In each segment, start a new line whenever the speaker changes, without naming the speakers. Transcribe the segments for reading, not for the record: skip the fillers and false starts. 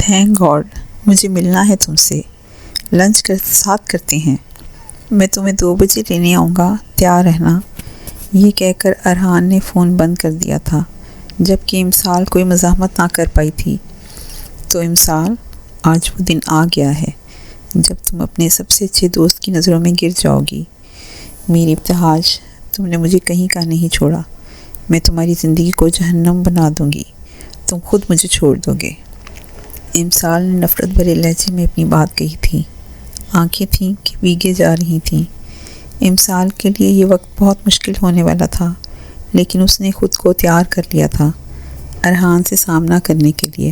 Thank God مجھے ملنا ہے تم سے، لنچ ساتھ کرتے ہیں، میں تمہیں 2 بجے لینے آؤں گا، تیار رہنا۔ یہ کہہ کر ارحان نے فون بند کر دیا تھا، جب کہ امسال کوئی مزاحمت نہ کر پائی تھی۔ تو امسال، آج وہ دن آ گیا ہے جب تم اپنے سب سے اچھے دوست کی نظروں میں گر جاؤ گی۔ میری ابتہاج، تم نے مجھے کہیں کا نہیں چھوڑا، میں تمہاری زندگی کو جہنم بنا دوں گی، تم خود مجھے چھوڑ دو گے۔ امسال نے نفرت بھرے لہجے میں اپنی بات کہی تھی، آنکھیں تھیں کہ بھیگے جا رہی تھیں۔ امسال کے لیے یہ وقت بہت مشکل ہونے والا تھا، لیکن اس نے خود کو تیار کر لیا تھا ارحان سے سامنا کرنے کے لیے۔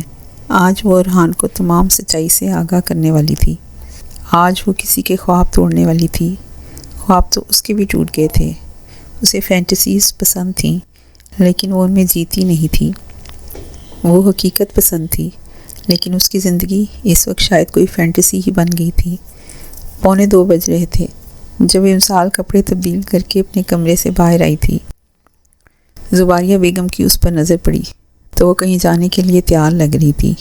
آج وہ ارحان کو تمام سچائی سے آگاہ کرنے والی تھی، آج وہ کسی کے خواب توڑنے والی تھی۔ خواب تو اس کے بھی ٹوٹ گئے تھے، اسے فینٹیسیز پسند تھیں، لیکن وہ ان میں جیتی نہیں تھی۔ وہ حقیقت پسند تھی، لیکن اس کی زندگی اس وقت شاید کوئی فینٹیسی ہی بن گئی تھی۔ 1:45 بج رہے تھے جب امسال کپڑے تبدیل کر کے اپنے کمرے سے باہر آئی تھی۔ زباریہ بیگم کی اس پر نظر پڑی تو وہ کہیں جانے کے لیے تیار لگ رہی تھی۔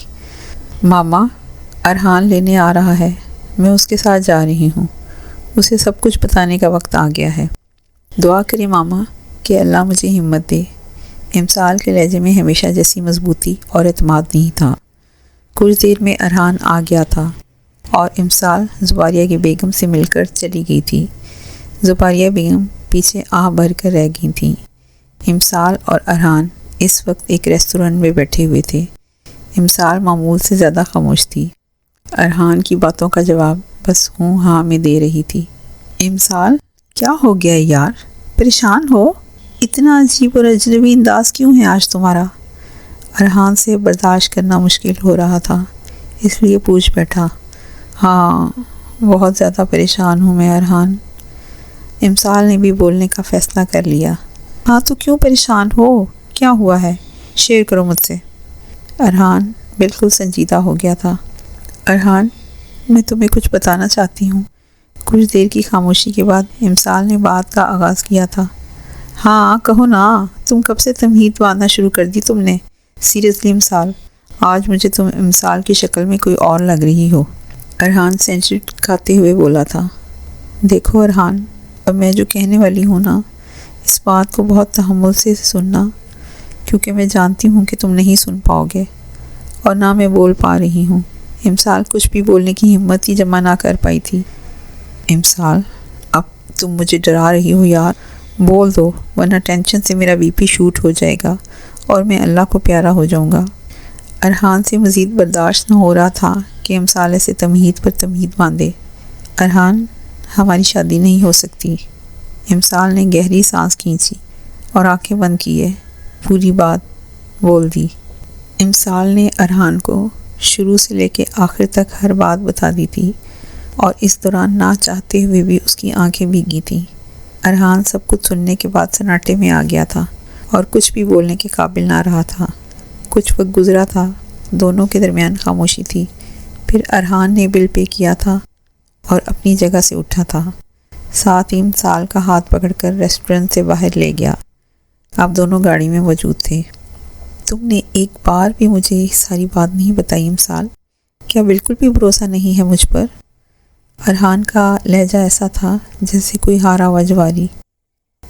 ماما، ارحان لینے آ رہا ہے، میں اس کے ساتھ جا رہی ہوں، اسے سب کچھ بتانے کا وقت آ گیا ہے۔ دعا کرے ماما کہ اللہ مجھے ہمت دے۔ امسال کے لہجے میں ہمیشہ جیسی مضبوطی اور اعتماد نہیں تھا۔ کچھ دیر میں ارحان آ گیا تھا اور امسال زباریہ کی بیگم سے مل کر چلی گئی تھی۔ زباریہ بیگم پیچھے آہ بھر کر رہ گئی تھیں۔ امسال اور ارحان اس وقت ایک ریسٹورنٹ میں بیٹھے ہوئے تھے۔ امسال معمول سے زیادہ خاموش تھی، ارحان کی باتوں کا جواب بس ہوں ہاں میں دے رہی تھی۔ امسال، کیا ہو گیا یار، پریشان ہو؟ اتنا عجیب اور اجنبی انداز کیوں ہے آج تمہارا؟ ارحان سے برداشت کرنا مشکل ہو رہا تھا، اس لیے پوچھ بیٹھا۔ ہاں، بہت زیادہ پریشان ہوں میں ارحان۔ امسال نے بھی بولنے کا فیصلہ کر لیا۔ ہاں تو کیوں پریشان ہو؟ کیا ہوا ہے؟ شیئر کرو مجھ سے۔ ارحان بالکل سنجیدہ ہو گیا تھا۔ ارحان، میں تمہیں کچھ بتانا چاہتی ہوں۔ کچھ دیر کی خاموشی کے بعد امسال نے بات کا آغاز کیا تھا۔ ہاں کہو نا، تم کب سے تمہید باندھنا شروع کر دی تم نے؟ سیریسلی امسال، آج مجھے تم امسال کی شکل میں کوئی اور لگ رہی ہو۔ ارحان سینچریٹ کھاتے ہوئے بولا تھا۔ دیکھو ارحان، اب میں جو کہنے والی ہوں نا، اس بات کو بہت تحمل سے سننا، کیونکہ میں جانتی ہوں کہ تم نہیں سن پاؤ گے، اور نہ میں بول پا رہی ہوں۔ امسال کچھ بھی بولنے کی ہمت ہی جمع نہ کر پائی تھی۔ امسال، اب تم مجھے ڈرا رہی ہو یار، بول دو ورنہ ٹینشن سے میرا بی پی شوٹ ہو جائے گا اور میں اللہ کو پیارا ہو جاؤں گا۔ ارحان سے مزید برداشت نہ ہو رہا تھا کہ امسال ایسے تمہید پر تمہید باندھے۔ ارحان، ہماری شادی نہیں ہو سکتی۔ امسال نے گہری سانس کھینچی اور آنکھیں بند کیے، پوری بات بول دی۔ امسال نے ارحان کو شروع سے لے کے آخر تک ہر بات بتا دی تھی، اور اس دوران نہ چاہتے ہوئے بھی اس کی آنکھیں بھیگی تھیں۔ ارحان سب کچھ سننے کے بعد سناٹے میں آ گیا تھا اور کچھ بھی بولنے کے قابل نہ رہا تھا۔ کچھ وقت گزرا تھا، دونوں کے درمیان خاموشی تھی۔ پھر ارحان نے بل پے کیا تھا اور اپنی جگہ سے اٹھا تھا، ساتھ ہی امسال کا ہاتھ پکڑ کر ریسٹورنٹ سے باہر لے گیا۔ آپ دونوں گاڑی میں موجود تھے۔ تم نے ایک بار بھی مجھے یہ ساری بات نہیں بتائی امسال، کیا بالکل بھی بھروسہ نہیں ہے مجھ پر؟ ارحان کا لہجہ ایسا تھا جیسے کوئی ہارا ہوا جواری۔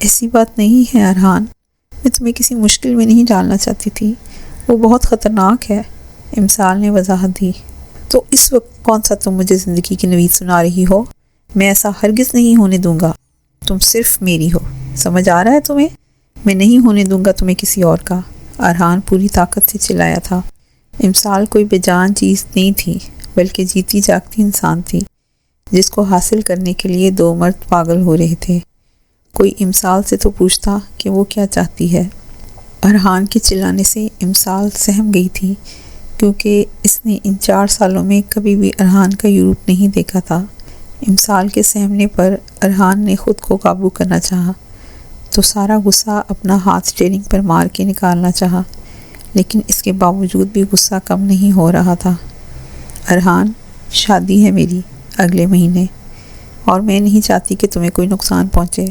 ایسی بات نہیں ہے ارحان، میں تمہیں کسی مشکل میں نہیں ڈالنا چاہتی تھی، وہ بہت خطرناک ہے، امسال نے وضاحت دی۔ تو اس وقت کون سا تم مجھے زندگی کی نوید سنا رہی ہو؟ میں ایسا ہرگز نہیں ہونے دوں گا، تم صرف میری ہو، سمجھ آ رہا ہے تمہیں؟ میں نہیں ہونے دوں گا تمہیں کسی اور کا، ارحان پوری طاقت سے چلایا تھا۔ امسال کوئی بے جان چیز نہیں تھی، بلکہ جیتی جاگتی انسان تھی، جس کو حاصل کرنے کے لیے 2 مرد پاگل ہو رہے تھے۔ کوئی امسال سے تو پوچھتا کہ وہ کیا چاہتی ہے۔ ارحان کے چلانے سے امسال سہم گئی تھی، کیونکہ اس نے ان 4 سالوں میں کبھی بھی ارحان کا یورپ نہیں دیکھا تھا۔ امسال کے سہمنے پر ارحان نے خود کو قابو کرنا چاہا تو سارا غصہ اپنا ہاتھ اسٹیئرنگ پر مار کے نکالنا چاہا، لیکن اس کے باوجود بھی غصہ کم نہیں ہو رہا تھا۔ ارحان، شادی ہے میری اگلے مہینے، اور میں نہیں چاہتی کہ تمہیں کوئی نقصان پہنچے۔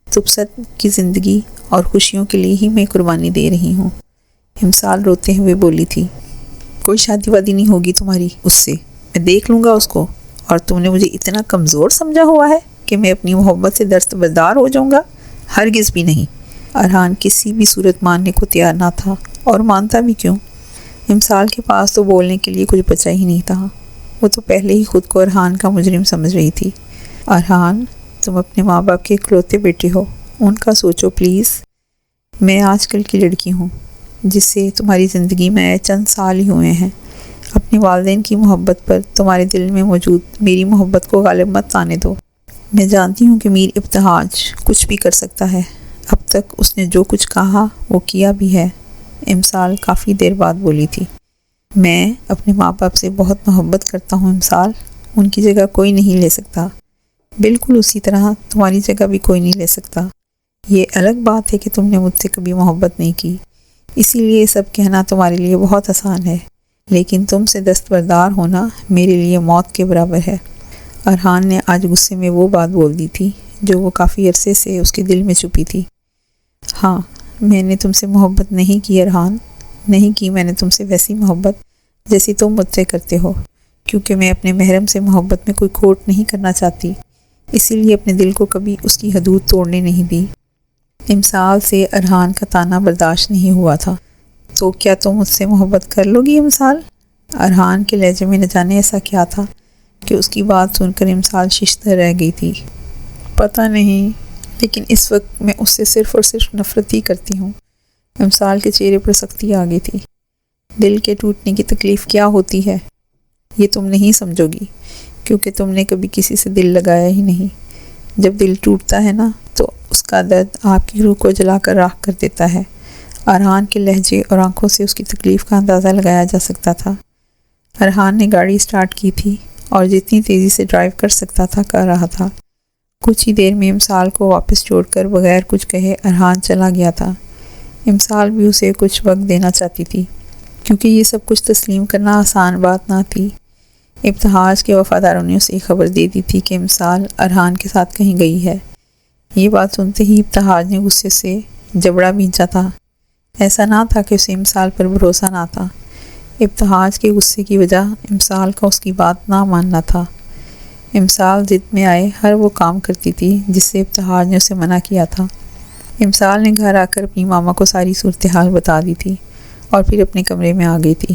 تم سب کی زندگی اور خوشیوں کے لیے ہی میں قربانی دے رہی ہوں، امسال روتے ہوئے بولی تھی۔ کوئی شادی وادی نہیں ہوگی تمہاری اس سے، میں دیکھ لوں گا اس کو، اور تم نے مجھے اتنا کمزور سمجھا ہوا ہے کہ میں اپنی محبت سے دستبردار ہو جاؤں گا؟ ہرگز بھی نہیں۔ ارحان کسی بھی صورت ماننے کو تیار نہ تھا، اور مانتا بھی کیوں؟ امسال کے پاس تو بولنے کے لیے کچھ بچا ہی نہیں تھا۔ وہ تو پہلے ہی خود کو ارحان کا مجرم سمجھ رہی تھی۔ ارحان، تم اپنے ماں باپ کے اکلوتے بیٹے ہو، ان کا سوچو پلیز۔ میں آج کل کی لڑکی ہوں جس سے تمہاری زندگی میں چند سال ہی ہوئے ہیں۔ اپنے والدین کی محبت پر تمہارے دل میں موجود میری محبت کو غالب مت آنے دو۔ میں جانتی ہوں کہ میر ابتہاج کچھ بھی کر سکتا ہے، اب تک اس نے جو کچھ کہا وہ کیا بھی ہے۔ امسال کافی دیر بعد بولی تھی۔ میں اپنے ماں باپ سے بہت محبت کرتا ہوں امسال، ان کی جگہ کوئی نہیں لے سکتا، بالکل اسی طرح تمہاری جگہ بھی کوئی نہیں لے سکتا۔ یہ الگ بات ہے کہ تم نے مجھ سے کبھی محبت نہیں کی، اسی لیے یہ سب کہنا تمہارے لیے بہت آسان ہے، لیکن تم سے دستبردار ہونا میرے لیے موت کے برابر ہے۔ ارحان نے آج غصے میں وہ بات بول دی تھی جو وہ کافی عرصے سے اس کے دل میں چھپی تھی۔ ہاں، میں نے تم سے محبت نہیں کی ارحان، نہیں کی میں نے تم سے ویسی محبت جیسی تم مجھ سے کرتے ہو، کیونکہ میں اپنے محرم سے محبت میں کوئی کھوٹ نہیں کرنا چاہتی، اسی لیے اپنے دل کو کبھی اس کی حدود توڑنے نہیں دی۔ امسال سے ارحان کا طعنہ برداشت نہیں ہوا تھا۔ تو کیا تم مجھ سے محبت کر لو گی امسال؟ ارحان کے لہجے میں نہ جانے ایسا کیا تھا کہ اس کی بات سن کر امسال ششدر رہ گئی تھی۔ پتہ نہیں، لیکن اس وقت میں اس سے صرف اور صرف نفرت ہی کرتی ہوں۔ امسال کے چہرے پر سختی آ گئی تھی۔ دل کے ٹوٹنے کی تکلیف کیا ہوتی ہے یہ تم نہیں سمجھو گی، کیونکہ تم نے کبھی کسی سے دل لگایا ہی نہیں۔ جب دل ٹوٹتا ہے نا تو اس کا درد آپ کی روح کو جلا کر راکھ کر دیتا ہے۔ ارحان کے لہجے اور آنکھوں سے اس کی تکلیف کا اندازہ لگایا جا سکتا تھا۔ ارحان نے گاڑی سٹارٹ کی تھی اور جتنی تیزی سے ڈرائیو کر سکتا تھا کر رہا تھا۔ کچھ ہی دیر میں امسال کو واپس چھوڑ کر بغیر کچھ کہے ارحان چلا گیا تھا۔ امسال بھی اسے کچھ وقت دینا چاہتی تھی، کیونکہ یہ سب کچھ تسلیم کرنا آسان بات نہ تھی۔ ابتہاج کے وفاداروں نے اسے خبر دے دی تھی کہ امسال ارحان کے ساتھ کہیں گئی ہے۔ یہ بات سنتے ہی ابتہاج نے غصے سے جبڑا بھینچا تھا۔ ایسا نہ تھا کہ اسے امسال پر بھروسہ نہ تھا، ابتہاج کے غصے کی وجہ امسال کا اس کی بات نہ ماننا تھا۔ امسال ضد میں آئے ہر وہ کام کرتی تھی جس سے ابتہاج نے اسے منع کیا تھا۔ امسال نے گھر آ کر اپنی ماما کو ساری صورتحال بتا دی تھی اور پھر اپنے کمرے میں آ گئی تھی۔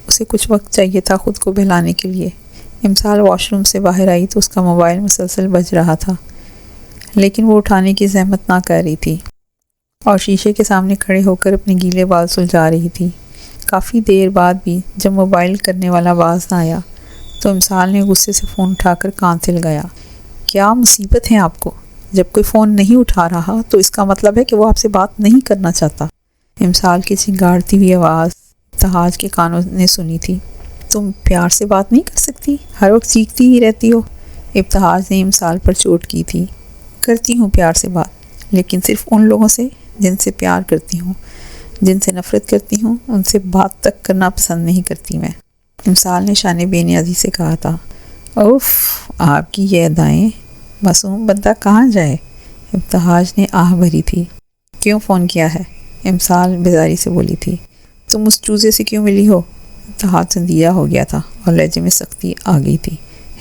اسے کچھ وقت چاہیے تھا خود کو بہلانے کے لیے۔ امسال واش روم سے باہر آئی تو اس کا موبائل مسلسل بج رہا تھا، لیکن وہ اٹھانے کی زحمت نہ کر رہی تھی اور شیشے کے سامنے کھڑے ہو کر اپنے گیلے بال سلجھا رہی تھی۔ کافی دیر بعد بھی جب موبائل کرنے والا باز نہ آیا تو امسال نے غصے سے فون اٹھا کر کان سے لگایا۔ کیا مصیبت ہے آپ کو؟ جب کوئی فون نہیں اٹھا رہا تو اس کا مطلب ہے کہ وہ آپ سے بات نہیں کرنا چاہتا۔ امسال کی چنگاڑتی ہوئی آواز ابتہاج کے کانوں نے سنی تھی۔ تم پیار سے بات نہیں کر سکتی؟ ہر وقت چیختی ہی رہتی ہو۔ ابتہاج نے امسال پر چوٹ کی تھی۔ کرتی ہوں پیار سے بات، لیکن صرف ان لوگوں سے جن سے پیار کرتی ہوں، جن سے نفرت کرتی ہوں ان سے بات تک کرنا پسند نہیں کرتی میں۔ امسال نے شانے بے نیازی سے کہا تھا۔ اوف، آپ کی یہ ادائیں، معصوم بندہ کہاں جائے؟ ابتہاج نے آہ بھری تھی۔ کیوں فون کیا ہے؟ امسال بیزاری سے بولی تھی۔ تم اس چوزے سے کیوں ملی ہو؟ ابتہاج سنجیدہ ہو گیا تھا اور لہجے میں سختی آ گئی تھی۔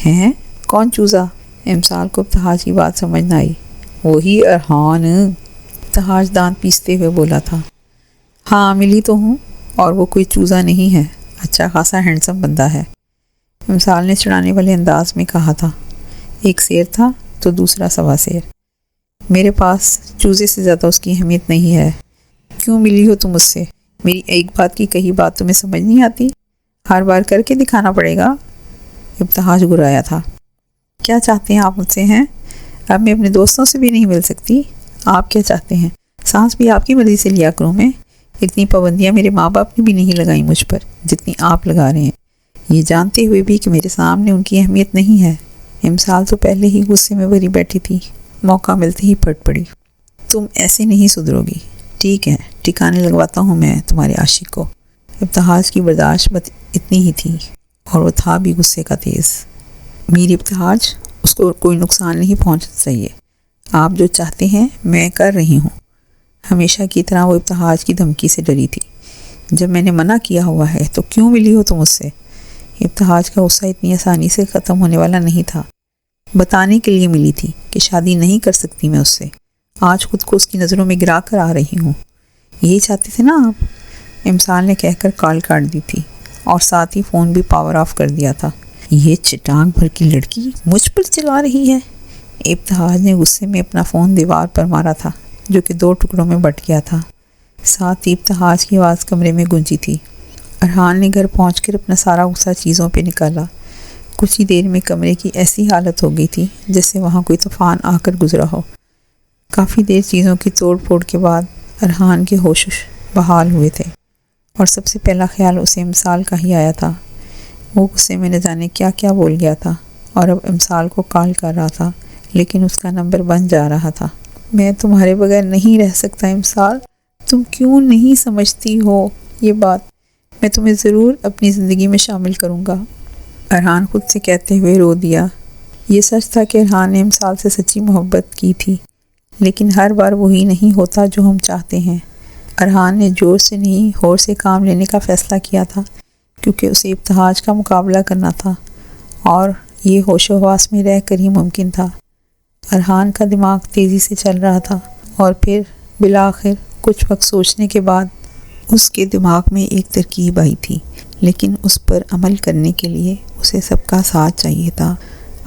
ہیں؟ کون چوزا؟ امسال کو ابتہاج کی بات سمجھ نہ آئی۔ وہی ارحان، ابتہاج دانت پیستے ہوئے بولا تھا۔ ہاں ملی تو ہوں، اور وہ کوئی چوزا نہیں ہے، اچھا خاصا ہینڈسم بندہ ہے، امسال نے چڑھانے والے انداز میں کہا تھا۔ ایک شیر تھا تو دوسرا سوا شیر۔ میرے پاس چوزے سے زیادہ اس کی اہمیت نہیں ہے۔ کیوں ملی ہو تم اس سے؟ میری ایک بات کی کہی بات تمہیں سمجھ نہیں آتی؟ ہر بار کر کے دکھانا پڑے گا؟ ابتہاج گرایا تھا۔ کیا چاہتے ہیں آپ مجھ سے ہیں؟ اب میں اپنے دوستوں سے بھی نہیں مل سکتی؟ آپ کیا چاہتے ہیں؟ سانس بھی آپ کی مرضی سے لیا کروں میں؟ اتنی پابندیاں میرے ماں باپ نے بھی نہیں لگائی مجھ پر جتنی آپ لگا رہے ہیں، یہ جانتے ہوئے بھی کہ میرے سامنے ان کی اہمیت نہیں ہے۔ امسال تو پہلے ہی غصے میں بھری بیٹھی تھی، موقع ملتے ہی پھٹ پڑی۔ تم ایسے نہیں سدھرو گی، ٹھیک ہے، ٹھکانے لگواتا ہوں میں تمہارے عاشق کو۔ ابتہاج کی برداشت بس اتنی ہی تھی اور وہ تھا بھی غصے کا تیز۔ میری ابتہاج، اس کو کوئی نقصان نہیں پہنچنا چاہیے، آپ جو چاہتے ہیں میں کر رہی ہوں۔ ہمیشہ کی طرح وہ ابتہاج کی دھمکی سے ڈری تھی۔ جب میں نے منع کیا ہوا ہے تو کیوں ملی ہو تم مجھ سے؟ ابتہاج کا غصہ اتنی آسانی سے ختم ہونے والا نہیں تھا۔ بتانے کے لیے ملی تھی کہ شادی نہیں کر سکتی میں اس سے، آج خود کو اس کی نظروں میں گرا کر آ رہی ہوں۔ یہی چاہتے تھے نا آپ؟ امسال نے کہہ کر کال کاٹ دی تھی اور ساتھ ہی فون بھی پاور آف کر دیا تھا۔ یہ چٹانگ بھر کی لڑکی مجھ پر چلا رہی ہے۔ ابتہاج نے غصے میں اپنا فون دیوار پر مارا تھا جو کہ 2 ٹکڑوں میں بٹ گیا تھا۔ ساتھ ہی ابتہاج کی آواز کمرے میں گونجی تھی۔ ارحان نے گھر پہنچ کر اپنا سارا غصہ چیزوں پہ نکالا۔ کچھ ہی دیر میں کمرے کی ایسی حالت ہو گئی تھی جیسے وہاں کوئی طوفان آ کر گزرا ہو۔ کافی دیر چیزوں کی توڑ پھوڑ کے بعد ارحان کے ہوش بحال ہوئے تھے اور سب سے پہلا خیال اسے امسال کا ہی آیا تھا۔ وہ غصے میں نہ جانے کیا کیا بول گیا تھا اور اب امسال کو کال کر رہا تھا لیکن اس کا نمبر بند جا رہا تھا۔ میں تمہارے بغیر نہیں رہ سکتا امسال، تم کیوں نہیں سمجھتی ہو یہ بات؟ میں تمہیں ضرور اپنی زندگی میں شامل کروں گا۔ ارحان خود سے کہتے ہوئے رو دیا۔ یہ سچ تھا کہ ارحان نے امسال سے سچی محبت کی تھی، لیکن ہر بار وہی نہیں ہوتا جو ہم چاہتے ہیں۔ ارحان نے زور سے نہیں ہور سے کام لینے کا فیصلہ کیا تھا کیونکہ اسے ابتہاج کا مقابلہ کرنا تھا اور یہ ہوش و حواس میں رہ کر ہی ممکن تھا۔ ارحان کا دماغ تیزی سے چل رہا تھا اور پھر بالآخر کچھ وقت سوچنے کے بعد اس کے دماغ میں ایک ترکیب آئی تھی، لیکن اس پر عمل کرنے کے لیے اسے سب کا ساتھ چاہیے تھا۔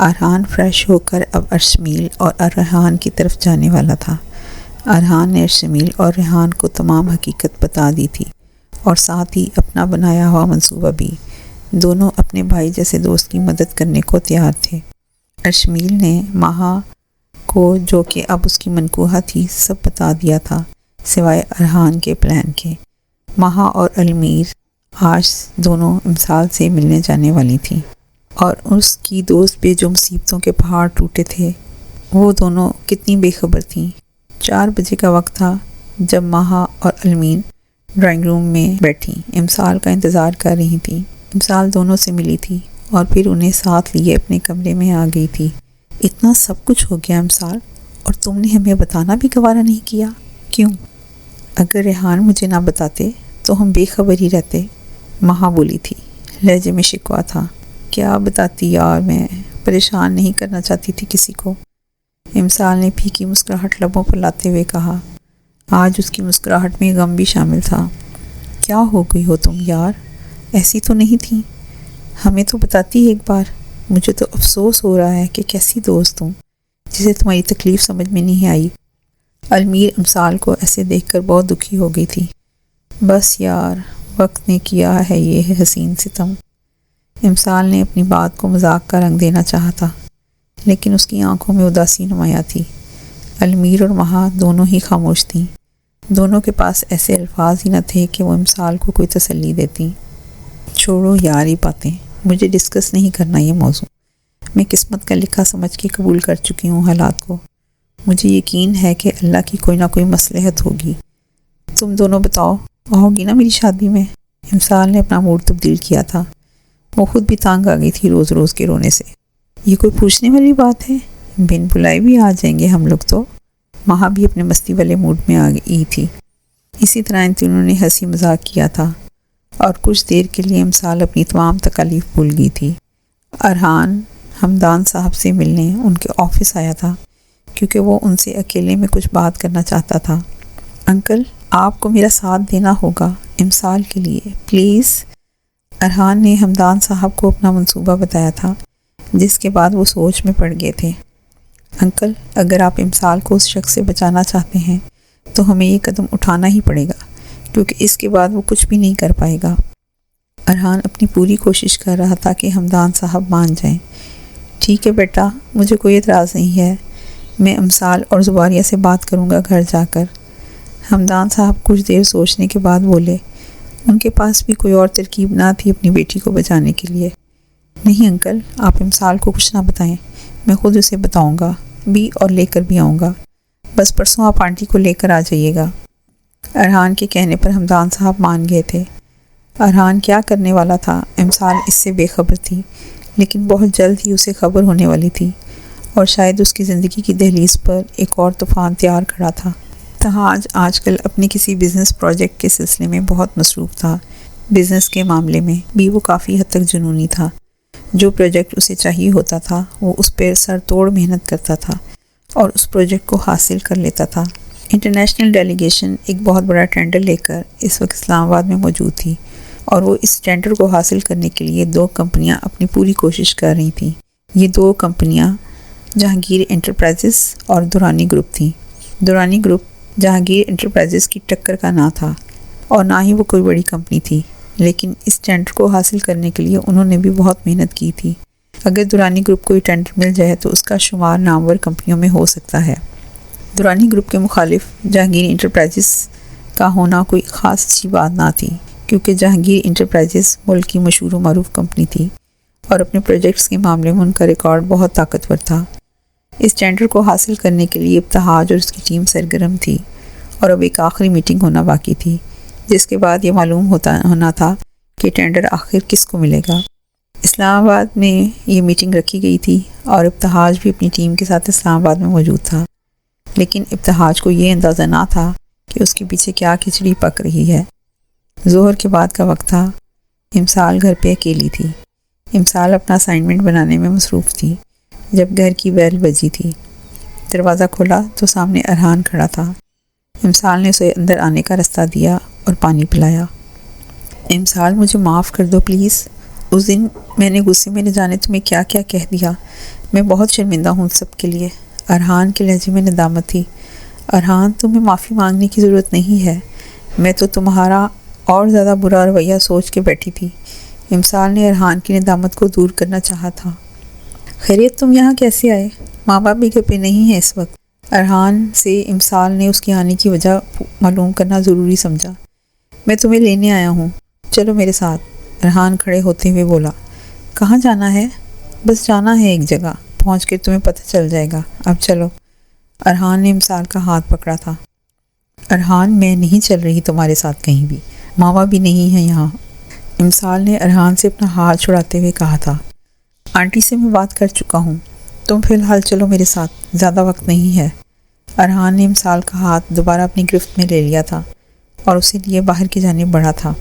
ارحان فریش ہو کر اب ارشمیل اور ریحان کی طرف جانے والا تھا۔ ارحان نے ارشمیل اور ریحان کو تمام حقیقت بتا دی تھی اور ساتھ ہی اپنا بنایا ہوا منصوبہ بھی۔ دونوں اپنے بھائی جیسے دوست کی مدد کرنے کو تیار تھے۔ ارشمیل نے ماہا کو، جو کہ اب اس کی منکوحہ تھی، سب بتا دیا تھا سوائے ارحان کے پلان کے۔ ماہا اور المیر آج دونوں امسال سے ملنے جانے والی تھیں اور اس کی دوست پہ جو مصیبتوں کے پہاڑ ٹوٹے تھے وہ دونوں کتنی بے خبر تھیں۔ 4 بجے کا وقت تھا جب ماہا اور المیر ڈرائنگ روم میں بیٹھی امسال کا انتظار کر رہی تھیں۔ امسال دونوں سے ملی تھی اور پھر انہیں ساتھ لیے اپنے کمرے میں آ گئی تھی۔ اتنا سب کچھ ہو گیا امسال، اور تم نے ہمیں بتانا بھی گوارا نہیں کیا، کیوں؟ اگر ریحان مجھے نہ بتاتے تو ہم بے خبر ہی رہتے، ماہا بولی تھی۔ لہجے میں شکوہ تھا۔ کیا بتاتی یار، میں پریشان نہیں کرنا چاہتی تھی کسی کو۔ امسال نے پھیکی مسکراہٹ لبوں پر لاتے ہوئے کہا۔ آج اس کی مسکراہٹ میں غم بھی شامل تھا۔ کیا ہو گئی ہو تم یار، ایسی تو نہیں تھی، ہمیں تو بتاتی ایک بار۔ مجھے تو افسوس ہو رہا ہے کہ کیسی دوست ہوں جسے تمہاری تکلیف سمجھ میں نہیں آئی۔ المیر امسال کو ایسے دیکھ کر بہت دکھی ہو گئی تھی۔ بس یار، وقت نے کیا ہے یہ حسین ستم۔ امسال نے اپنی بات کو مذاق کا رنگ دینا چاہا تھا لیکن اس کی آنکھوں میں اداسی نمایاں تھی۔ المیر اور ماہا دونوں ہی خاموش تھیں۔ دونوں کے پاس ایسے الفاظ ہی نہ تھے کہ وہ امسال کو کوئی تسلی دیتی۔ چھوڑو یار یہ باتیں، مجھے ڈسکس نہیں کرنا یہ موضوع۔ میں قسمت کا لکھا سمجھ کے قبول کر چکی ہوں حالات کو۔ مجھے یقین ہے کہ اللہ کی کوئی نہ کوئی مصلحت ہوگی۔ تم دونوں بتاؤ، آؤ گی نا میری شادی میں؟ امسال نے اپنا موڈ تبدیل کیا تھا۔ وہ خود بھی تانگ آ گئی تھی روز روز کے رونے سے۔ یہ کوئی پوچھنے والی بات ہے؟ بن بلائے بھی آ جائیں گے ہم لوگ تو۔ ماہا بھی اپنے مستی والے موڈ میں آ گئی تھی۔ اسی طرح ان تینوں نے ہنسی مذاق کیا تھا اور کچھ دیر کے لیے امسال اپنی تمام تکالیف بھول گئی تھی۔ ارحان حمدان صاحب سے ملنے ان کے آفس آیا تھا کیونکہ وہ ان سے اکیلے میں کچھ بات کرنا چاہتا تھا۔ انکل، آپ کو میرا ساتھ دینا ہوگا امسال کے لیے پلیز۔ ارحان نے حمدان صاحب کو اپنا منصوبہ بتایا تھا جس کے بعد وہ سوچ میں پڑ گئے تھے۔ انکل، اگر آپ امسال کو اس شخص سے بچانا چاہتے ہیں تو ہمیں یہ قدم اٹھانا ہی پڑے گا کیونکہ اس کے بعد وہ کچھ بھی نہیں کر پائے گا۔ ارحان اپنی پوری کوشش کر رہا تھا کہ حمدان صاحب مان جائیں۔ ٹھیک ہے بیٹا، مجھے کوئی اعتراض نہیں ہے، میں امسال اور زباریہ سے بات کروں گا گھر جا کر۔ حمدان صاحب کچھ دیر سوچنے کے بعد بولے۔ ان کے پاس بھی کوئی اور ترکیب نہ تھی اپنی بیٹی کو بچانے کے لیے۔ نہیں انکل، آپ امسال کو کچھ نہ بتائیں، میں خود اسے بتاؤں گا بھی اور لے کر بھی آؤں گا۔ بس پرسوں آپ آنٹی کو لے کر آ جائیے گا۔ ارحان کے کہنے پر حمدان صاحب مان گئے تھے۔ ارحان کیا کرنے والا تھا امسال اس سے بے خبر تھی، لیکن بہت جلد ہی اسے خبر ہونے والی تھی اور شاید اس کی زندگی کی دہلیز پر ایک اور طوفان تیار کھڑا تھا۔ ابتہاج آج کل اپنے کسی بزنس پروجیکٹ کے سلسلے میں بہت مصروف تھا۔ بزنس کے معاملے میں بھی وہ کافی حد تک جنونی تھا۔ جو پروجیکٹ اسے چاہیے ہوتا تھا وہ اس پہ سر توڑ محنت کرتا تھا اور اس پروجیکٹ کو حاصل کر لیتا تھا۔ انٹرنیشنل ڈیلیگیشن ایک بہت بڑا ٹینڈر لے کر اس وقت اسلام آباد میں موجود تھی اور وہ اس ٹینڈر کو حاصل کرنے کے لیے 2 کمپنیاں اپنی پوری کوشش کر رہی تھیں۔ یہ 2 کمپنیاں جہانگیر انٹرپرائزز اور دورانی گروپ تھیں۔ دورانی گروپ جہانگیر انٹرپرائزز کی ٹکر کا نہ تھا اور نہ ہی وہ کوئی بڑی کمپنی تھی، لیکن اس ٹینڈر کو حاصل کرنے کے لیے انہوں نے بھی بہت محنت کی تھی۔ اگر دورانی گروپ کو یہ ٹینڈر مل جائے تو اس کا شمار نامور کمپنیوں میں ہو سکتا ہے۔ دورانی گروپ کے مخالف جہانگیر انٹرپرائزز کا ہونا کوئی خاص اچھی بات نہ تھی، کیونکہ جہانگیر انٹرپرائزز ملک کی مشہور و معروف کمپنی تھی اور اپنے پروجیکٹس کے معاملے میں ان کا ریکارڈ بہت طاقتور تھا۔ اس ٹینڈر کو حاصل کرنے کے لیے ابتہاج اور اس کی ٹیم سرگرم تھی اور اب ایک آخری میٹنگ ہونا باقی تھی، جس کے بعد یہ معلوم ہونا تھا کہ ٹینڈر آخر کس کو ملے گا۔ اسلام آباد میں یہ میٹنگ رکھی گئی تھی اور ابتہاج بھی اپنی ٹیم کے ساتھ اسلام آباد میں موجود تھا، لیکن ابتہاج کو یہ اندازہ نہ تھا کہ اس کے پیچھے کیا کھچڑی پک رہی ہے۔ ظہر کے بعد کا وقت تھا۔ امسال گھر پہ اکیلی تھی۔ امسال اپنا اسائنمنٹ بنانے میں مصروف تھی جب گھر کی بیل بجی تھی۔ دروازہ کھولا تو سامنے ارحان کھڑا تھا۔ امسال نے اسے اندر آنے کا راستہ دیا اور پانی پلایا۔ امسال مجھے معاف کر دو پلیز، اس دن میں نے غصے میں نہ جانے تمہیں کیا کیا کہہ دیا، میں بہت شرمندہ ہوں سب کے لیے۔ ارحان کے لہجے میں ندامت تھی۔ ارحان تمہیں معافی مانگنے کی ضرورت نہیں ہے، میں تو تمہارا اور زیادہ برا رویہ سوچ کے بیٹھی تھی۔ امسال نے ارحان کی ندامت کو دور کرنا چاہا تھا۔ خیریت تم یہاں کیسے آئے؟ ماں باپ بھی گھر پہ نہیں ہیں اس وقت۔ ارحان سے امسال نے اس کے آنے کی وجہ معلوم کرنا ضروری سمجھا۔ میں تمہیں لینے آیا ہوں، چلو میرے ساتھ، ارحان کھڑے ہوتے ہوئے بولا۔ کہاں جانا ہے؟ بس جانا ہے ایک جگہ، پہنچ کے تمہیں پتہ چل جائے گا، اب چلو۔ ارحان نے امسال کا ہاتھ پکڑا تھا۔ ارحان میں نہیں چل رہی تمہارے ساتھ کہیں بھی، ماما بھی نہیں ہے یہاں۔ امسال نے ارحان سے اپنا ہاتھ چھڑاتے ہوئے کہا تھا۔ آنٹی سے میں بات کر چکا ہوں، تم فی الحال چلو میرے ساتھ، زیادہ وقت نہیں ہے۔ ارحان نے امسال کا ہاتھ دوبارہ اپنی گرفت میں لے لیا تھا اور اسے لیے باہر کی جانب بڑھا تھا۔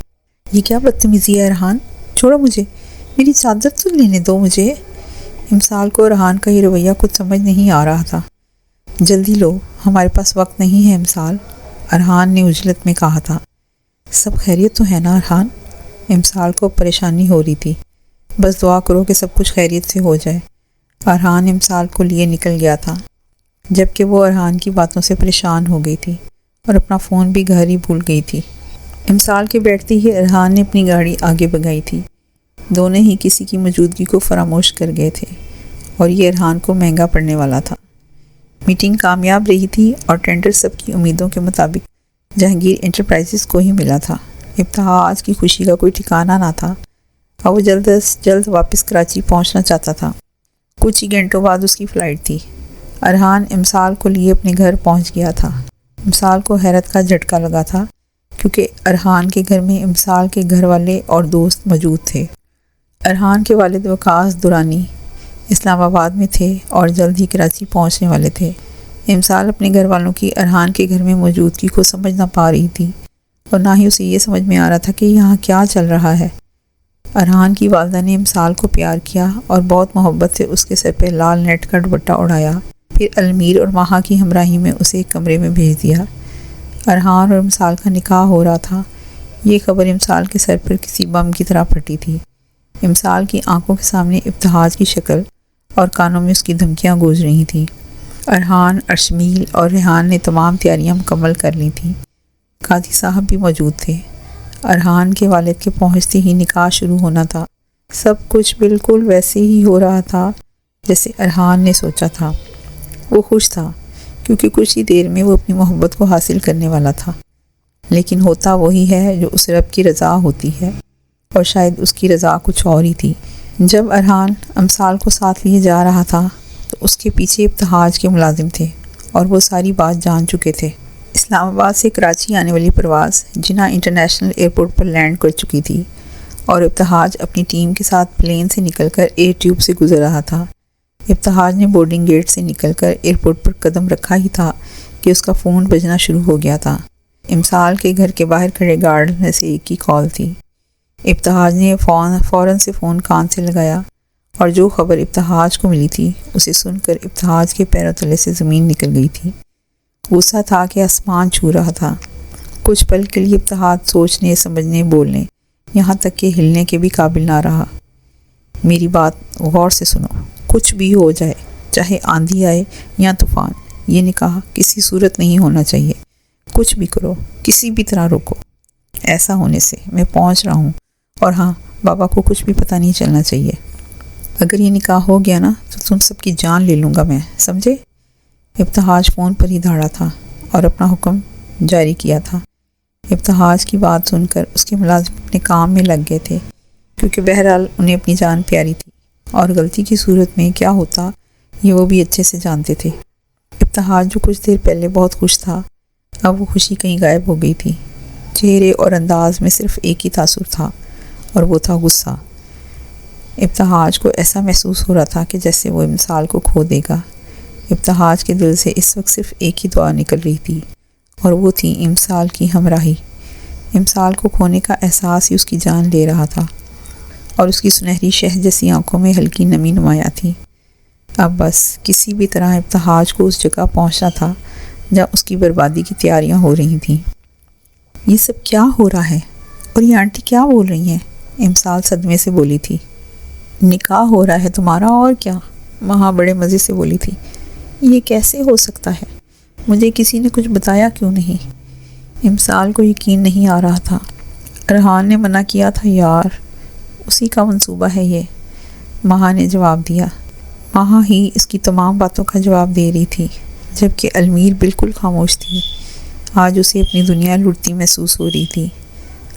یہ کیا بدتمیزی ہے ارحان، چھوڑو مجھے، میری چادر تو لینے دو مجھے۔ امسال کو ارحان کا یہ رویہ کچھ سمجھ نہیں آ رہا تھا۔ جلدی لو، ہمارے پاس وقت نہیں ہے امسال، ارحان نے عجلت میں کہا تھا۔ سب خیریت تو ہے نا ارحان؟ امسال کو پریشانی ہو رہی تھی۔ بس دعا کرو کہ سب کچھ خیریت سے ہو جائے۔ ارحان امسال کو لیے نکل گیا تھا، جبکہ وہ ارحان کی باتوں سے پریشان ہو گئی تھی اور اپنا فون بھی گھر ہی بھول گئی تھی۔ امسال کے بیٹھتے ہی ارحان نے اپنی گاڑی آگے بگائی تھی۔ دونوں ہی کسی کی موجودگی کو فراموش کر گئے تھے اور یہ ارحان کو مہنگا پڑنے والا تھا۔ میٹنگ کامیاب رہی تھی اور ٹینڈر سب کی امیدوں کے مطابق جہانگیر انٹرپرائزز کو ہی ملا تھا۔ ابتہاج کی خوشی کا کوئی ٹھکانہ نہ تھا اور وہ جلد از جلد واپس کراچی پہنچنا چاہتا تھا۔ کچھ ہی گھنٹوں بعد اس کی فلائٹ تھی۔ ارحان امسال کو لیے اپنے گھر پہنچ گیا تھا۔ امسال کو حیرت کا جھٹکا لگا تھا، کیونکہ ارحان کے گھر میں امسال کے گھر والے اور دوست موجود تھے۔ ارحان کے والد وقاص دورانی اسلام آباد میں تھے اور جلد ہی کراچی پہنچنے والے تھے۔ امسال اپنے گھر والوں کی ارحان کے گھر میں موجودگی کو سمجھ نہ پا رہی تھی اور نہ ہی اسے یہ سمجھ میں آ رہا تھا کہ یہاں کیا چل رہا ہے۔ ارحان کی والدہ نے امسال کو پیار کیا اور بہت محبت سے اس کے سر پہ لال نیٹ کا دوپٹہ اڑایا، پھر المیر اور ماہا کی ہمراہی میں اسے ایک کمرے میں بھیج دیا۔ ارحان اور امسال کا نکاح ہو رہا تھا۔ یہ خبر امسال کے سر پر کسی بم کی طرح پھٹی تھی۔ امسال کی آنکھوں کے سامنے ابتہاج کی شکل اور کانوں میں اس کی دھمکیاں گونج رہی تھیں۔ ارحان، ارشمیل اور ریحان نے تمام تیاریاں مکمل کر لی تھیں۔ قاضی صاحب بھی موجود تھے۔ ارحان کے والد کے پہنچتے ہی نکاح شروع ہونا تھا۔ سب کچھ بالکل ویسے ہی ہو رہا تھا جیسے ارحان نے سوچا تھا۔ وہ خوش تھا کیونکہ کچھ ہی دیر میں وہ اپنی محبت کو حاصل کرنے والا تھا، لیکن ہوتا وہی ہے جو اس رب کی رضا ہوتی ہے، اور شاید اس کی رضا کچھ اور ہی تھی۔ جب ارحان امسال کو ساتھ لیے جا رہا تھا تو اس کے پیچھے ابتہاج کے ملازم تھے اور وہ ساری بات جان چکے تھے۔ اسلام آباد سے کراچی آنے والی پرواز جناح انٹرنیشنل ایئرپورٹ پر لینڈ کر چکی تھی اور ابتہاج اپنی ٹیم کے ساتھ پلین سے نکل کر ایئر ٹیوب سے گزر رہا تھا۔ ابتہاج نے بورڈنگ گیٹ سے نکل کر ایئرپورٹ پر قدم رکھا ہی تھا کہ اس کا فون بجنا شروع ہو گیا تھا۔ امسال کے گھر کے باہر کھڑے گارڈ میں سے ایک کی کال تھی۔ ابتہاج نے فوراً سے فون کان سے لگایا اور جو خبر ابتہاج کو ملی تھی اسے سن کر ابتہاج کے پیروں تلے سے زمین نکل گئی تھی۔ غصہ تھا کہ آسمان چھو رہا تھا۔ کچھ پل کے لیے ابتہاج سوچنے، سمجھنے، بولنے، یہاں تک کہ ہلنے کے بھی قابل نہ رہا۔ میری بات غور سے سنو، کچھ بھی ہو جائے، چاہے آندھی آئے یا طوفان، یہ نکاح کسی صورت نہیں ہونا چاہیے۔ کچھ بھی کرو، کسی بھی طرح روکو۔ ایسا ہونے سے میں پہنچ رہا ہوں، اور ہاں، بابا کو کچھ بھی پتہ نہیں چلنا چاہیے۔ اگر یہ نکاح ہو گیا نا تو تم سب کی جان لے لوں گا میں، سمجھے؟ ابتہاج فون پر ہی دھاڑا تھا اور اپنا حکم جاری کیا تھا۔ ابتہاج کی بات سن کر اس کے ملازم اپنے کام میں لگ گئے تھے، کیونکہ بہرحال انہیں اپنی جان پیاری تھی اور غلطی کی صورت میں کیا ہوتا یہ وہ بھی اچھے سے جانتے تھے۔ ابتہاج جو کچھ دیر پہلے بہت خوش تھا، اب وہ خوشی کہیں غائب ہو گئی تھی۔ چہرے اور انداز میں صرف ایک ہی تاثر تھا، اور وہ تھا غصہ۔ ابتہاج کو ایسا محسوس ہو رہا تھا کہ جیسے وہ امسال کو کھو دے گا۔ ابتہاج کے دل سے اس وقت صرف ایک ہی دعا نکل رہی تھی، اور وہ تھی امسال کی ہمراہی۔ امسال کو کھونے کا احساس ہی اس کی جان لے رہا تھا، اور اس کی سنہری شہد جیسی آنکھوں میں ہلکی نمی نمایاں تھی۔ اب بس کسی بھی طرح ابتہاج کو اس جگہ پہنچنا تھا جہاں اس کی بربادی کی تیاریاں ہو رہی تھیں۔ یہ سب کیا ہو رہا ہے؟ اور یہ آنٹی کیا بول رہی ہیں؟ امسال صدمے سے بولی تھی۔ نکاح ہو رہا ہے تمہارا، اور کیا؟ مہا بڑے مزے سے بولی تھی۔ یہ کیسے ہو سکتا ہے؟ مجھے کسی نے کچھ بتایا کیوں نہیں؟ امسال کو یقین نہیں آ رہا تھا۔ ارحان نے منع کیا تھا یار، اسی کا منصوبہ ہے یہ، مہا نے جواب دیا۔ مہا ہی اس کی تمام باتوں کا جواب دے رہی تھی، جبکہ المیر بالکل خاموش تھی۔ آج اسے اپنی دنیا لڑتی محسوس ہو رہی تھی۔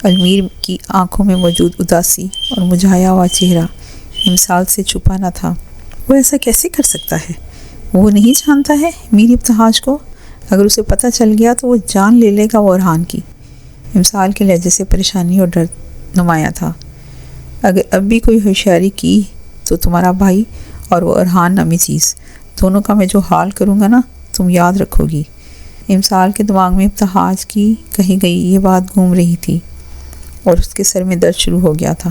المیر کی آنکھوں میں موجود اداسی اور مرجھایا ہوا چہرہ امسال سے چھپا نہ تھا۔ وہ ایسا کیسے کر سکتا ہے؟ وہ نہیں جانتا ہے میری ابتہاج کو؟ اگر اسے پتہ چل گیا تو وہ جان لے لے گا وہ ارحان کی۔ امسال کے لہجے سے پریشانی اور ڈر نمایاں تھا۔ اگر اب بھی کوئی ہوشیاری کی تو تمہارا بھائی اور وہ ارحان نامی چیز، دونوں کا میں جو حال کروں گا نا، تم یاد رکھو گی۔ امسال کے دماغ میں ابتہاج کی کہی گئی یہ بات گھوم رہی تھی، اور اس کے سر میں درد شروع ہو گیا تھا۔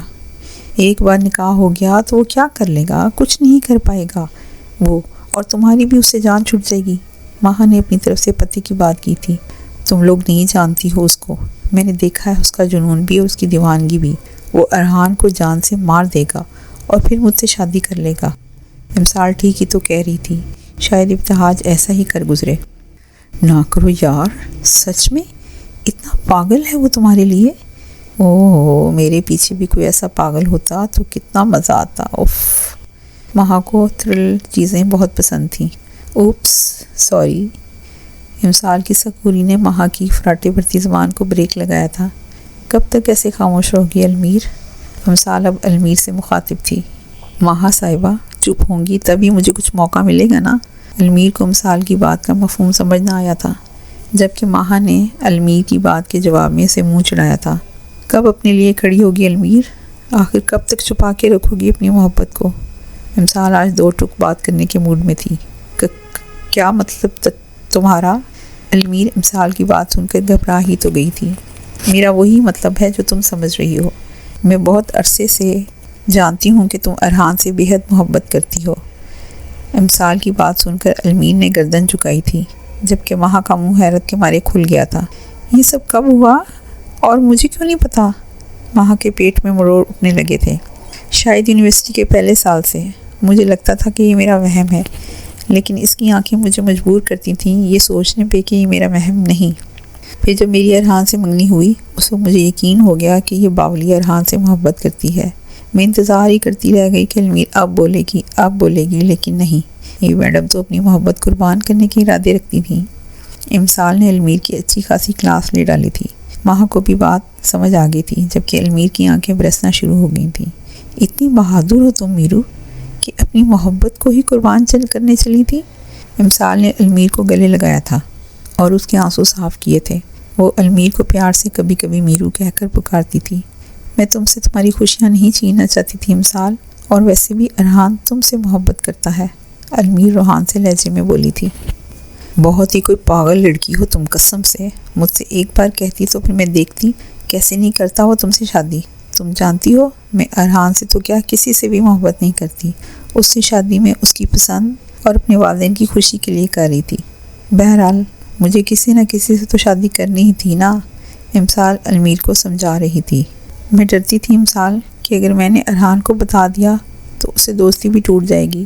ایک بار نکاح ہو گیا تو وہ کیا کر لے گا؟ کچھ نہیں کر پائے گا وہ، اور تمہاری بھی اس سے جان چھٹ جائے گی۔ ماہا نے اپنی طرف سے پتی کی بات کی تھی۔ تم لوگ نہیں جانتی ہو اس کو، میں نے دیکھا ہے اس کا جنون بھی اور اس کی دیوانگی بھی۔ وہ ارحان کو جان سے مار دے گا اور پھر مجھ سے شادی کر لے گا۔ امسال ٹھیک ہی تو کہہ رہی تھی، شاید ابتہاج ایسا ہی کر گزرے۔ نہ کرو یار، سچ میں اتنا پاگل ہے وہ تمہارے لیے؟ اوہ، میرے پیچھے بھی کوئی ایسا پاگل ہوتا تو کتنا مزہ آتا۔ اف، مہا کو تھرل چیزیں بہت پسند تھیں۔ Opus, sorry. امسال کی سکوری نے مہا کی فراٹے بھرتی زبان کو بریک لگایا تھا۔ کب تک ایسے خاموش رہوگی المیر؟ امسال اب المیر سے مخاطب تھی۔ مہا صاحبہ چپ ہوں گی تبھی مجھے کچھ موقع ملے گا نا۔ المیر کو امسال کی بات کا مفہوم سمجھ نہ آیا تھا، جبکہ مہا نے المیر کی بات کے جواب میں اسے منہ چڑھایا تھا۔ کب اپنے لیے کھڑی ہوگی المیر؟ آخر کب تک چھپا کے رکھو گی اپنی محبت کو؟ امسال آج دو ٹک بات کرنے کے موڈ میں تھی۔ کیا مطلب تمہارا؟ المیر امسال کی بات سن کر گھبرا ہی تو گئی تھی۔ میرا وہی مطلب ہے جو تم سمجھ رہی ہو۔ میں بہت عرصے سے جانتی ہوں کہ تم ارحان سے بے حد محبت کرتی ہو۔ امسال کی بات سن کر المیر نے گردن جھکائی تھی، جبکہ مہا کا منہ حیرت کے مارے کھل گیا تھا۔ یہ سب کب ہوا اور مجھے کیوں نہیں پتا؟ مہا کے پیٹ میں مروڑ اٹھنے لگے تھے۔ شاید یونیورسٹی کے پہلے سال سے مجھے لگتا تھا کہ یہ میرا وہم ہے، لیکن اس کی آنکھیں مجھے مجبور کرتی تھیں یہ سوچنے پہ کہ یہ میرا وہم نہیں۔ پھر جب میری ارحان سے منگنی ہوئی، اس وقت مجھے یقین ہو گیا کہ یہ باولی ارحان سے محبت کرتی ہے۔ میں انتظار ہی کرتی رہ گئی کہ المیر اب بولے گی، لیکن نہیں، یہ میڈم تو اپنی محبت قربان کرنے کے ارادے رکھتی تھیں۔ امسال نے المیر کی اچھی خاصی کلاس لے ڈالی تھی۔ مہا کو بھی بات سمجھ آ گئی تھی، جبکہ المیر کی آنکھیں برسنا شروع ہو گئی تھیں۔ اتنی بہادر ہو تم میرو کہ اپنی محبت کو ہی قربان کرنے چلی تھی۔ امسال نے المیر کو گلے لگایا تھا اور اس کے آنسو صاف کیے تھے۔ وہ المیر کو پیار سے کبھی کبھی میرو کہہ کر پکارتی تھی۔ میں تم سے تمہاری خوشیاں نہیں چھیننا چاہتی تھی امسال، اور ویسے بھی ارحان تم سے محبت کرتا ہے، المیر روحان سے لہجے میں بولی تھی۔ بہت ہی کوئی پاگل لڑکی ہو تم، قسم سے مجھ سے ایک بار کہتی تو پھر میں دیکھتی کیسے نہیں کرتا وہ تم سے شادی۔ تم جانتی ہو میں ارحان سے تو کیا کسی سے بھی محبت نہیں کرتی، اس سے شادی میں اس کی پسند اور اپنے والدین کی خوشی کے لیے کر رہی تھی۔ بہرحال مجھے کسی نہ کسی سے تو شادی کرنی ہی تھی نا، امسال علمیر کو سمجھا رہی تھی۔ میں ڈرتی تھی امسال کہ اگر میں نے ارحان کو بتا دیا تو اسے دوستی بھی ٹوٹ جائے گی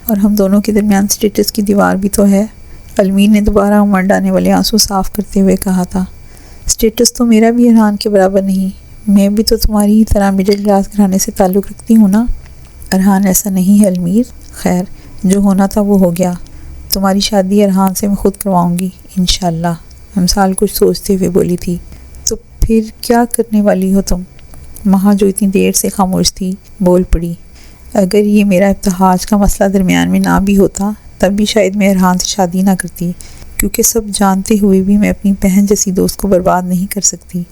اور ہم دونوں کے درمیان سٹیٹس کی دیوار بھی تو ہے۔ علمیر نے دوبارہ امڑ آنے والے آنسو صاف کرتے ہوئے کہا تھا، سٹیٹس تو میرا بھی ارحان کے برابر نہیں، میں بھی تو تمہاری ہی طرح مڈل کلاس گھرانے سے تعلق رکھتی ہوں نا۔ ارحان ایسا نہیں ہے علمیر، خیر جو ہونا تھا وہ ہو گیا، تمہاری شادی ارحان سے میں خود کرواؤں گی انشاءاللہ۔ امسال کچھ سوچتے ہوئے بولی تھی، تو پھر کیا کرنے والی ہو تم؟ مہا جو اتنی دیر سے خاموش تھی بول پڑی، اگر یہ میرا ابتہاج کا مسئلہ درمیان میں نہ بھی ہوتا تب بھی شاید میں ارحان سے شادی نہ کرتی، کیونکہ سب جانتے ہوئے بھی میں اپنی بہن جیسی دوست کو برباد نہیں کر سکتی۔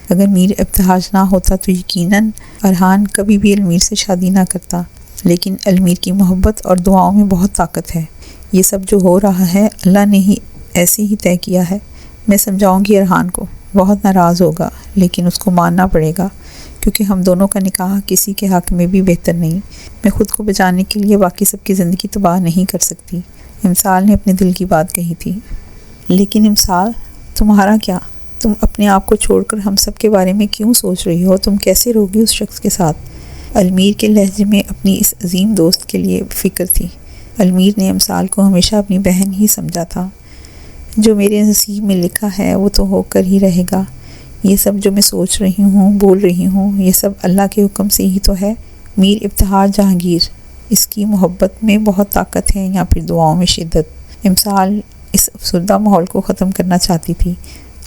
اگر میر ابتہاج نہ ہوتا تو یقیناً ارحان کبھی بھی علمیر سے شادی نہ کرتا، لیکن علمیر کی محبت اور دعاؤں میں بہت طاقت ہے۔ یہ سب جو ہو رہا ہے اللہ نے ہی ایسے ہی طے کیا ہے۔ میں سمجھاؤں گی ارحان کو، بہت ناراض ہوگا لیکن اس کو ماننا پڑے گا، کیونکہ ہم دونوں کا نکاح کسی کے حق میں بھی بہتر نہیں۔ میں خود کو بچانے کے لیے باقی سب کی زندگی تباہ نہیں کر سکتی۔ امسال نے اپنے دل کی بات کہی تھی۔ لیکن امسال تمہارا کیا؟ تم اپنے آپ کو چھوڑ کر ہم سب کے بارے میں کیوں سوچ رہی ہو؟ تم کیسے رہوگی اس شخص کے ساتھ؟ علمیر کے لہجے میں اپنی اس عظیم دوست کے لیے فکر تھی۔ علمیر نے امسال کو ہمیشہ اپنی بہن ہی سمجھا تھا۔ جو میرے نصیب میں لکھا ہے وہ تو ہو کر ہی رہے گا۔ یہ سب جو میں سوچ رہی ہوں، بول رہی ہوں، یہ سب اللہ کے حکم سے ہی تو ہے۔ میر ابتہاج جہانگیر، اس کی محبت میں بہت طاقت ہے یا پھر دعاؤں میں شدت۔ امسال اس افسردہ ماحول کو ختم کرنا چاہتی تھی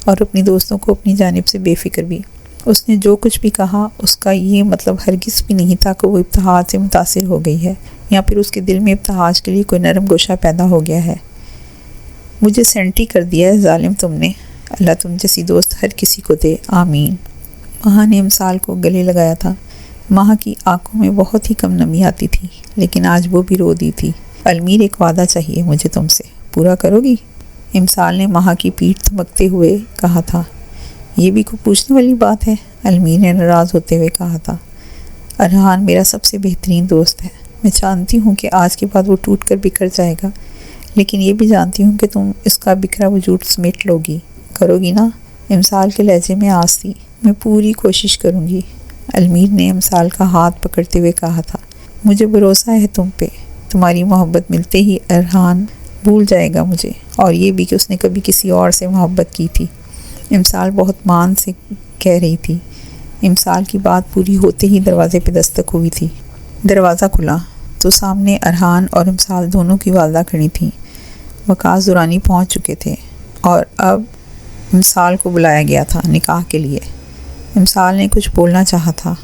اور اپنی دوستوں کو اپنی جانب سے بے فکر بھی۔ اس نے جو کچھ بھی کہا اس کا یہ مطلب ہرگز بھی نہیں تھا کہ وہ ابتہاج سے متاثر ہو گئی ہے یا پھر اس کے دل میں ابتہاج کے لیے کوئی نرم گوشہ پیدا ہو گیا ہے۔ مجھے سینٹی کر دیا ہے ظالم تم نے، اللہ تم جیسی دوست ہر کسی کو دے، آمین۔ مہا نے امسال کو گلے لگایا تھا۔ مہا کی آنکھوں میں بہت ہی کم نمی آتی تھی، لیکن آج وہ بھی رو دی تھی۔ علمیر ایک وعدہ چاہیے مجھے تم سے، پورا کرو گی؟ امسال نے مہا کی پیٹھ تھمکتے ہوئے کہا تھا۔ یہ بھی کوئی پوچھنے والی بات ہے؟ علمیر نے ناراض ہوتے ہوئے کہا تھا۔ ارحان میرا سب سے بہترین دوست ہے، میں جانتی ہوں کہ آج کے بعد وہ ٹوٹ کر بکھر جائے گا، لیکن یہ بھی جانتی ہوں کہ تم اس کا بکھرا وجود سمیٹ لو گی، کرو گی نا؟ امسال کے لہجے میں آس تھی۔ میں پوری کوشش کروں گی، علمیر نے امسال کا ہاتھ پکڑتے ہوئے کہا تھا۔ مجھے بھروسہ ہے تم پہ، تمہاری محبت ملتے ہی ارحان بھول جائے گا مجھے، اور یہ بھی کہ اس نے کبھی کسی اور سے محبت کی تھی۔ امسال بہت مان سے کہہ رہی تھی۔ امسال کی بات پوری ہوتے ہی دروازے پہ دستک ہوئی تھی۔ دروازہ کھلا تو سامنے ارحان اور امسال دونوں کی والدہ کھڑی تھیں۔ وقاص درانی پہنچ چکے تھے اور اب امسال کو بلایا گیا تھا نکاح کے لیے۔ امسال نے کچھ بولنا چاہا تھا،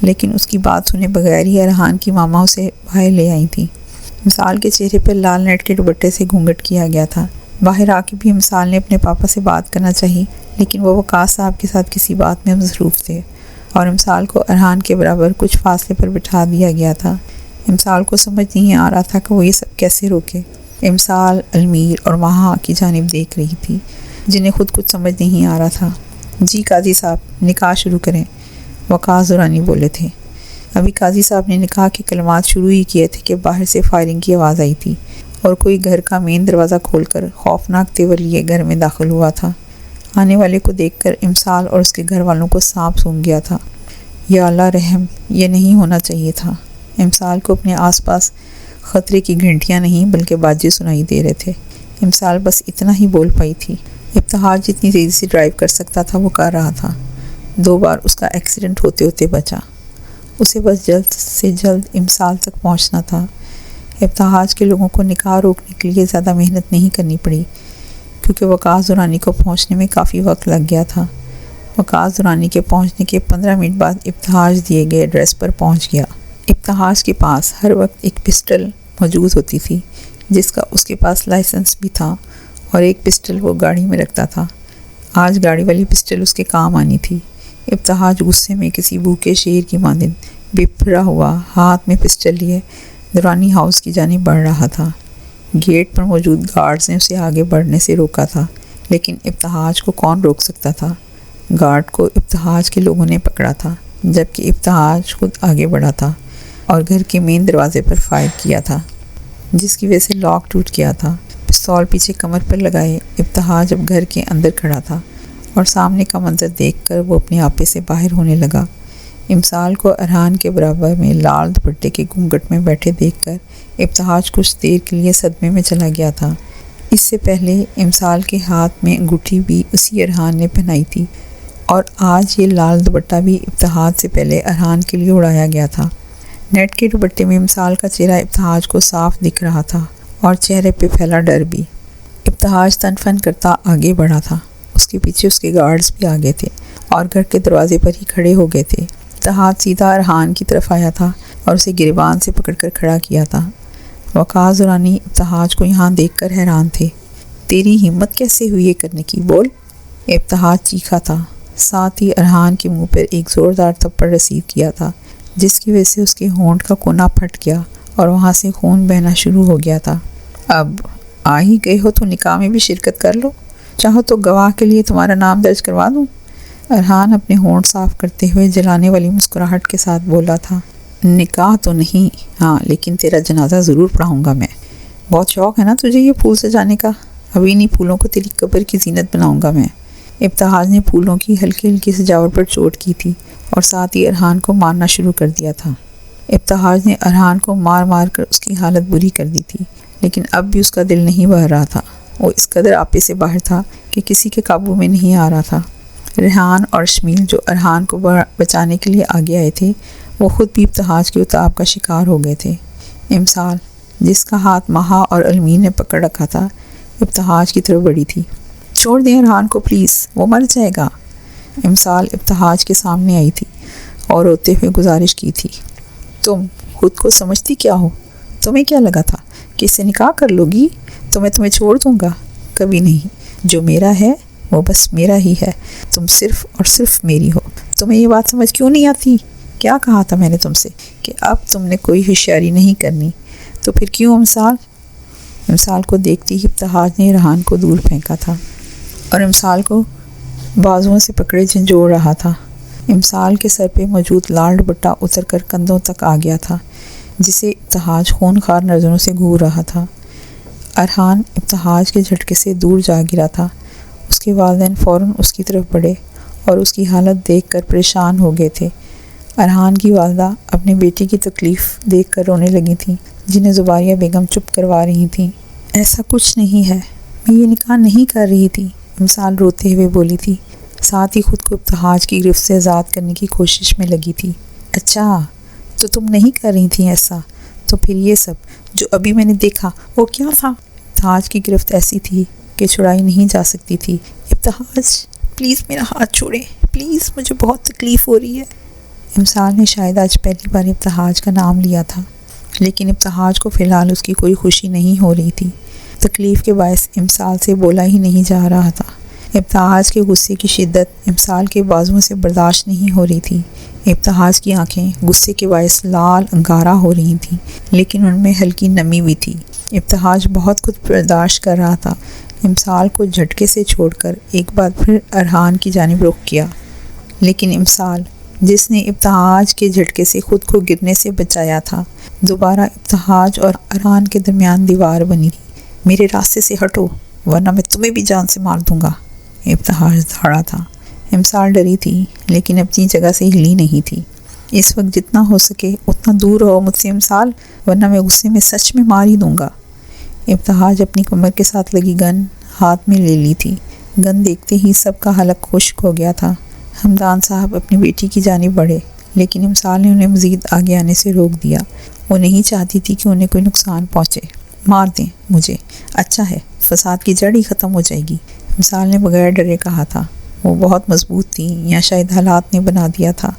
لیکن اس کی بات سنے بغیر ہی ارحان کی ماما اسے باہر لے آئی تھیں۔ امسال کے چہرے پر لال نیٹ کے دوپٹے سے گھونگھٹ کیا گیا تھا۔ باہر آ کے بھی امسال نے اپنے پاپا سے بات کرنا چاہی، لیکن وہ وقاص صاحب کے ساتھ کسی بات میں مصروف تھے اور امسال کو ارحان کے برابر کچھ فاصلے پر بٹھا دیا گیا تھا۔ امسال کو سمجھ نہیں آ رہا تھا کہ وہ یہ سب کیسے روکے۔ امسال علمیر اور مہا کی جانب دیکھ رہی تھی، جنہیں خود کچھ سمجھ نہیں آ رہا تھا۔ جی قاضی صاحب نکاح شروع کریں، وقاص درانی بولے تھے۔ ابھی قاضی صاحب نے نکاح کے کلمات شروع ہی کیے تھے کہ باہر سے فائرنگ کی آواز آئی تھی اور کوئی گھر کا مین دروازہ کھول کر خوفناک تیور لیے گھر میں داخل ہوا تھا۔ آنے والے کو دیکھ کر امسال اور اس کے گھر والوں کو سانپ سونگھ گیا تھا۔ یا اللہ رحم، یہ نہیں ہونا چاہیے تھا۔ امسال کو اپنے آس پاس خطرے کی گھنٹیاں نہیں بلکہ باجے سنائی دے رہے تھے۔ امسال بس اتنا ہی بول پائی تھی۔ ابتہاج جتنی تیزی سے ڈرائیو کر سکتا تھا وہ کر رہا تھا۔ 2 بار اس کا ایکسیڈنٹ ہوتے ہوتے بچا۔ اسے بس جلد سے جلد امسال تک پہنچنا تھا۔ ابتہاج کے لوگوں کو نکاح روکنے کے لیے زیادہ محنت نہیں کرنی پڑی، کیونکہ وقاص درانی کو پہنچنے میں کافی وقت لگ گیا تھا۔ وقاص درانی کے پہنچنے کے 15 منٹ بعد ابتہاج دیے گئے ایڈریس پر پہنچ گیا۔ ابتہاج کے پاس ہر وقت ایک پسٹل موجود ہوتی تھی، جس کا اس کے پاس لائسنس بھی تھا، اور ایک پسٹل وہ گاڑی میں رکھتا تھا۔ آج گاڑی والی پسٹل اس کے کام آنی تھی۔ ابتہاج غصے میں کسی بھوکے شیر کی مانند بپھرا ہوا ہاتھ میں پسٹل لیے درانی ہاؤس کی جانب بڑھ رہا تھا۔ گیٹ پر موجود گارڈز نے اسے آگے بڑھنے سے روکا تھا، لیکن ابتہاج کو کون روک سکتا تھا؟ گارڈ کو ابتہاج کے لوگوں نے پکڑا تھا، جبکہ ابتہاج خود آگے بڑھا تھا اور گھر کے مین دروازے پر فائر کیا تھا، جس کی وجہ سے لاک ٹوٹ گیا تھا۔ پستول پیچھے کمر پر لگائے ابتہاج اب گھر کے اندر کھڑا تھا اور سامنے کا منظر دیکھ کر وہ اپنے آپے سے باہر ہونے لگا۔ امسال کو ارحان کے برابر میں لال دوپٹے کے گھونگھٹ میں بیٹھے دیکھ کر ابتہاج کچھ دیر کے لیے صدمے میں چلا گیا تھا۔ اس سے پہلے امسال کے ہاتھ میں انگوٹھی بھی اسی ارحان نے پہنائی تھی، اور آج یہ لال دوپٹہ بھی ابتہاج سے پہلے ارحان کے لیے اڑایا گیا تھا۔ نیٹ کے دوپٹے میں امسال کا چہرہ ابتہاج کو صاف دکھ رہا تھا اور چہرے پہ پھیلا ڈر بھی۔ ابتہاج تن فن کرتا آگے بڑھا تھا، اس کے پیچھے اس کے گارڈز بھی آگے تھے اور گھر کے دروازے پر ہی کھڑے ہو گئے تھے۔ ابتہاج سیدھا ارحان کی طرف آیا تھا اور اسے گریبان سے پکڑ کر کھڑا کیا تھا۔ وقاص دورانی ابتہاج کو یہاں دیکھ کر حیران تھے۔ تیری ہمت کیسے ہوئی یہ کرنے کی، بول؟ ابتہاج چیخا تھا، ساتھ ہی ارحان کے منہ پر ایک زوردار تھپڑ رسید کیا تھا، جس کی وجہ سے اس کے ہونٹ کا کونا پھٹ گیا اور وہاں سے خون بہنا شروع ہو گیا تھا۔ اب آ ہی گئے ہو تو نکاح میں بھی شرکت کر لو، چاہو تو گواہ کے لیے تمہارا نام درج کروا دوں۔ ارحان اپنے ہونٹ صاف کرتے ہوئے جلانے والی مسکراہٹ کے ساتھ بولا تھا، نکاح تو نہیں، ہاں لیکن تیرا جنازہ ضرور پڑھاؤں گا میں۔ بہت شوق ہے نا تجھے یہ پھول سجانے کا؟ ابھی انہیں پھولوں کو تیری قبر کی زینت بناؤں گا میں۔ ابتہاج نے پھولوں کی ہلکی ہلکی سجاوٹ پر چوٹ کی تھی اور ساتھ ہی ارحان کو مارنا شروع کر دیا تھا۔ ابتہاج نے ارحان کو مار مار کر اس کی حالت بری کر دی تھی، لیکن اب بھی اس کا دل نہیں بہل رہا تھا۔ وہ اس قدر آپے سے باہر تھا کہ کسی کے قابو میں نہیں آ رہا تھا۔ ریحان اور شمیل جو ارحان کو بچانے کے لیے آگے آئے تھے، وہ خود بھی ابتہاج کے اتاب کا شکار ہو گئے تھے۔ امسال، جس کا ہاتھ مہا اور علمین نے پکڑ رکھا تھا، ابتہاج کی طرف بڑھی تھی۔ چھوڑ دیں ارحان کو پلیز، وہ مر جائے گا۔ امسال ابتہاج کے سامنے آئی تھی اور روتے ہوئے گزارش کی تھی، تم خود کو سمجھتی کیا ہو؟ تمہیں کیا لگا تھا کہ اس سے نکاح کر لو گی تو میں تمہیں چھوڑ دوں گا؟ کبھی نہیں، جو میرا ہے وہ بس میرا ہی ہے، تم صرف اور صرف میری ہو۔ تمہیں یہ بات سمجھ کیوں نہیں آتی؟ کیا کہا تھا میں نے تم سے کہ اب تم نے کوئی ہوشیاری نہیں کرنی، تو پھر کیوں؟ امسال کو دیکھتی ہی ابتہاج نے ارحان کو دور پھینکا تھا اور امسال کو بازوؤں سے پکڑے جھنجھوڑ رہا تھا۔ امسال کے سر پہ موجود لال دوپٹہ اتر کر کندھوں تک آ گیا تھا، جسے ابتہاج خونخوار نظروں سے گھور رہا تھا۔ ارحان ابتہاج کے جھٹکے سے دور جا گرا تھا۔ اس کے والدین فوراً اس کی طرف بڑھے اور اس کی حالت دیکھ کر پریشان ہو گئے تھے۔ ارحان کی والدہ اپنے بیٹے کی تکلیف دیکھ کر رونے لگی تھیں، جنہیں زباریہ بیگم چپ کروا رہی تھیں۔ ایسا کچھ نہیں ہے، میں یہ نکاح نہیں کر رہی تھی، امسال روتے ہوئے بولی تھی، ساتھ ہی خود کو ابتہاج کی گرفت سے آزاد کرنے کی کوشش میں لگی تھی۔ اچھا تو تم نہیں کر رہی تھیں ایسا، تو پھر یہ سب جو ابھی میں نے دیکھا وہ کیا تھا؟ ابتہاج کی گرفت ایسی تھی کہ چھڑائی نہیں جا سکتی تھی۔ ابتہاج پلیز میرا ہاتھ چھوڑیں، پلیز مجھے بہت تکلیف ہو رہی ہے۔ امسال نے شاید آج پہلی بار ابتہاج کا نام لیا تھا، لیکن ابتہاج کو فی الحال اس کی کوئی خوشی نہیں ہو رہی تھی۔ تکلیف کے باعث امسال سے بولا ہی نہیں جا رہا تھا۔ ابتہاج کے غصے کی شدت امسال کے بازوؤں سے برداشت نہیں ہو رہی تھی۔ ابتہاج کی آنکھیں غصے کے باعث لال انگارہ ہو رہی تھیں، لیکن ان میں ہلکی نمی بھی تھی۔ ابتہاج بہت کچھ برداشت کر رہا تھا۔ امسال کو جھٹکے سے چھوڑ کر ایک بار پھر ارحان کی جانب رخ کیا، لیکن امسال، جس نے ابتہاج کے جھٹکے سے خود کو گرنے سے بچایا تھا، دوبارہ ابتہاج اور ارحان کے درمیان دیوار بنی تھی۔ میرے راستے سے ہٹو ورنہ میں تمہیں بھی جان سے مار دوں گا۔ ابتہاج دھاڑا تھا۔ امسال ڈری تھی، لیکن اپنی جگہ سے ہلی نہیں تھی۔ اس وقت جتنا ہو سکے اتنا دور رہو مجھ سے امسال، ورنہ میں غصے میں سچ میں مار ہی دوں گا۔ ابتہاج اپنی کمر کے ساتھ لگی گن ہاتھ میں لے لی تھی۔ گن دیکھتے ہی سب کا حلق خشک ہو گیا تھا۔ حمدان صاحب اپنی بیٹی کی جانب بڑھے، لیکن امسال نے انہیں مزید آگے آنے سے روک دیا۔ وہ نہیں چاہتی تھی کہ انہیں کوئی نقصان پہنچے۔ مار دیں مجھے، اچھا ہے، فساد کی جڑ ہی ختم ہو جائے گی، امسال نے بغیر ڈرے کہا تھا۔ وہ بہت مضبوط تھی یا شاید حالات نے بنا دیا تھا۔